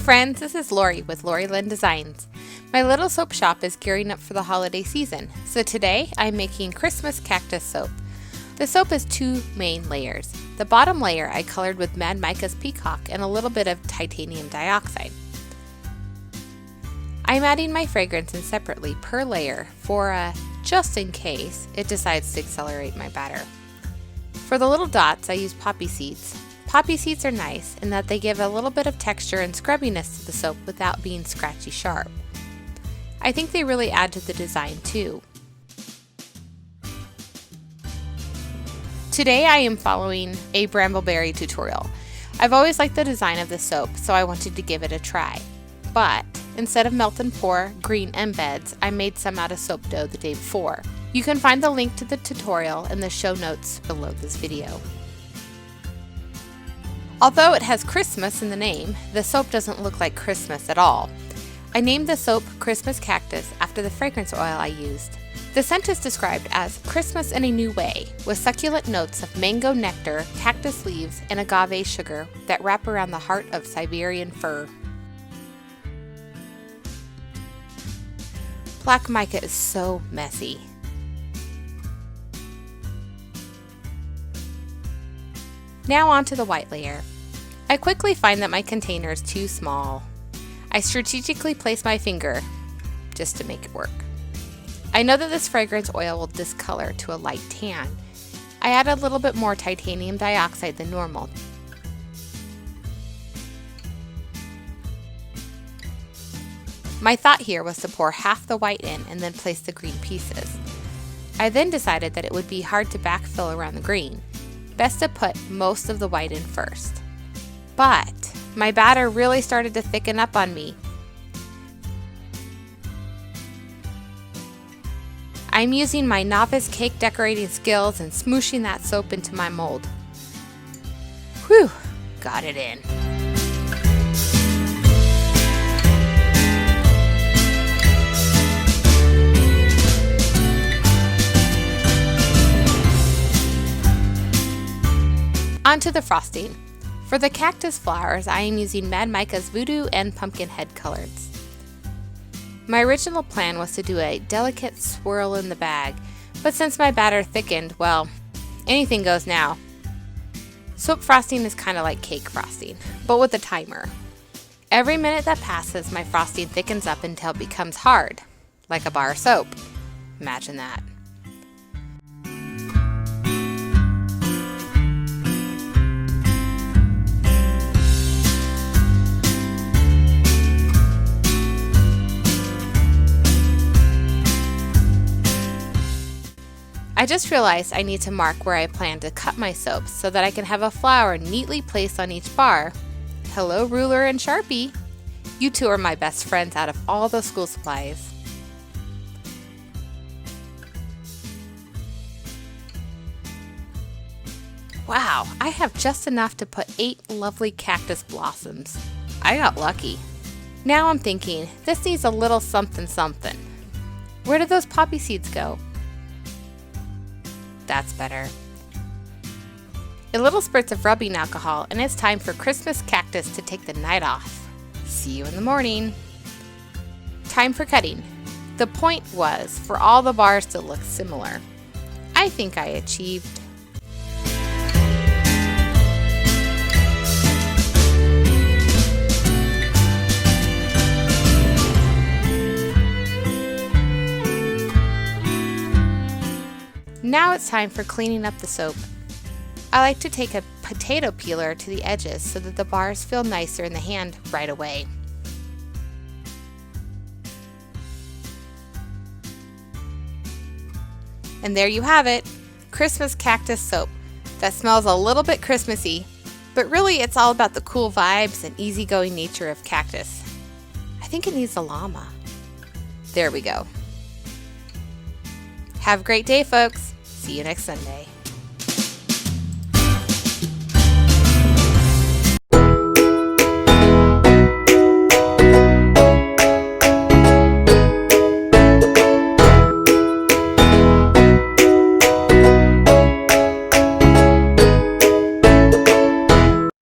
friends, this is Lori with LauriLin Designs. My little soap shop is gearing up for the holiday season, so today I'm making Christmas cactus soap. The soap has two main layers. The bottom layer I colored with Micas Peacock and a little bit of titanium dioxide. I'm adding my fragrance in separately per layer for just in case it decides to accelerate my batter. For the little dots I use poppy seeds. Poppy seeds are nice in that they give a little bit of texture and scrubbiness to the soap without being scratchy sharp. I think they really add to the design too. Today I am following a Brambleberry tutorial. I've always liked the design of the soap, so I wanted to give it a try. But instead of melt and pour green embeds, I made some out of soap dough the day before. You can find the link to the tutorial in the show notes below this video. Although it has Christmas in the name, the soap doesn't look like Christmas at all. I named the soap Christmas Cactus after the fragrance oil I used. The scent is described as Christmas in a new way, with succulent notes of mango nectar, cactus leaves, and agave sugar that wrap around the heart of Siberian fir. Black mica is so messy. Now on to the white layer. I quickly find that my container is too small. I strategically place my finger just to make it work. I know that this fragrance oil will discolor to a light tan. I add a little bit more titanium dioxide than normal. My thought here was to pour half the white in and then place the green pieces. I then decided that it would be hard to backfill around the green. Best to put most of the white in first. But my batter really started to thicken up on me. I'm using my novice cake decorating skills and smooshing that soap into my mold. Whew, got it in. Onto the frosting. For the cactus flowers, I am using Mad Micas Voodoo and Pumpkinhead colors. My original plan was to do a delicate swirl in the bag, but since my batter thickened, well, anything goes now. Soap frosting is kind of like cake frosting, but with a timer. Every minute that passes, my frosting thickens up until it becomes hard, like a bar of soap. Imagine that. I just realized I need to mark where I plan to cut my soap so that I can have a flower neatly placed on each bar. Hello, ruler and Sharpie. You two are my best friends out of all the school supplies. Wow, I have just enough to put 8 lovely cactus blossoms. I got lucky. Now I'm thinking, this needs a little something something. Where did those poppy seeds go? That's better. A little spurts of rubbing alcohol, and it's time for Christmas Cactus to take the night off. See you in the morning. Time for cutting. The point was for all the bars to look similar. I think I achieved. Now it's time for cleaning up the soap. I like to take a potato peeler to the edges so that the bars feel nicer in the hand right away. And there you have it, Christmas cactus soap that smells a little bit Christmassy, but really it's all about the cool vibes and easygoing nature of cactus. I think it needs a llama. There we go. Have a great day, folks. See you next Sunday.